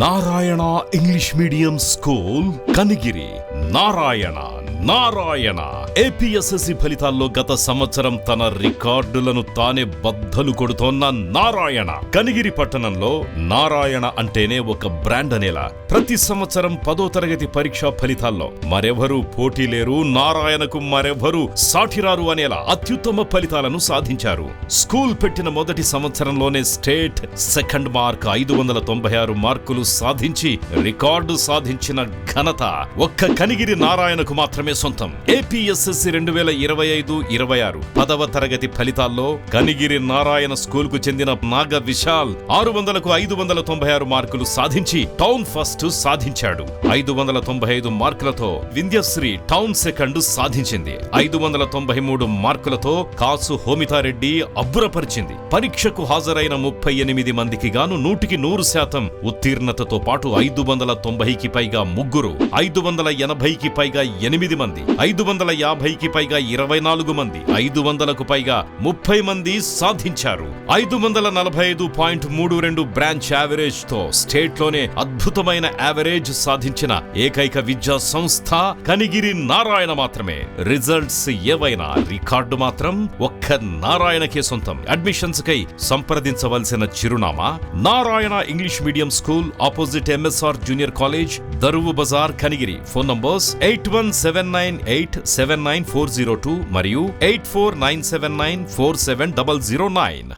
Narayana English medium school Kanigiri. Narayana APSSC ఫలితాల్లో గత సంవత్సరం తన రికార్డులను తానే బద్దలు కొడుతోన్న నారాయణ కనిగిరి పట్టణంలో నారాయణ అంటేనే ఒక బ్రాండ్ అనేలా ప్రతి సంవత్సరం 10వ తరగతి పరీక్షా ఫలితాల్లో మరెవరూ పోటీ లేరు, నారాయణకు మరెవరూ సాటిరారు అనేలా అత్యుత్తమ ఫలితాలను సాధించారు. స్కూల్ పెట్టిన మొదటి సంవత్సరంలోనే స్టేట్ సెకండ్ మార్క్ 596 మార్కులు సాధించి రికార్డు సాధించిన ఘనత ఒక్క కనిగిరి నారాయణకు మాత్రమే సొంతం. ఏపీఎస్ఎస్సి 2025-26 10వ తరగతి ఫలితాల్లో కనిగిరి నారాయణ స్కూల్ కు చెందిన నాగ విశాల్ 600కు 596 మార్కులు సాధించి టౌన్ ఫస్ట్ సాధించాడు. 595 మార్కులతో వింధ్యశ్రీ టౌన్ సెకండ్ సాధించింది. 593 మార్కులతో కాసు హోమితారెడ్డి అబ్బురపరిచింది. పరీక్షకు హాజరైన 38 మందికి గాను 100% ఉత్తీర్ణతతో పాటు 590కి పైగా ముగ్గురు, 580కి పైగా 8 మంది, 550కి పైగా 24 మంది, 500కు పైగా 30 మంది సాధించారు. 545.32 బ్రాంచ్ యావరేజ్ తో స్టేట్ లోనే అద్భుతమైన యావరేజ్ సాధించిన ఏకైక విద్యా సంస్థ కనిగిరి నారాయణ మాత్రమే. రిజల్ట్స్ ఏవైనా రికార్డు మాత్రం ఒక్క నారాయణకే సొంతం. అడ్మిషన్స్ కై సంప్రదించవలసిన చిరునామా Narayana English medium school opposite MSR junior college, Daruvu Bazar, Kanigiri. Phone numbers 8179879402 మరియు 8497947009.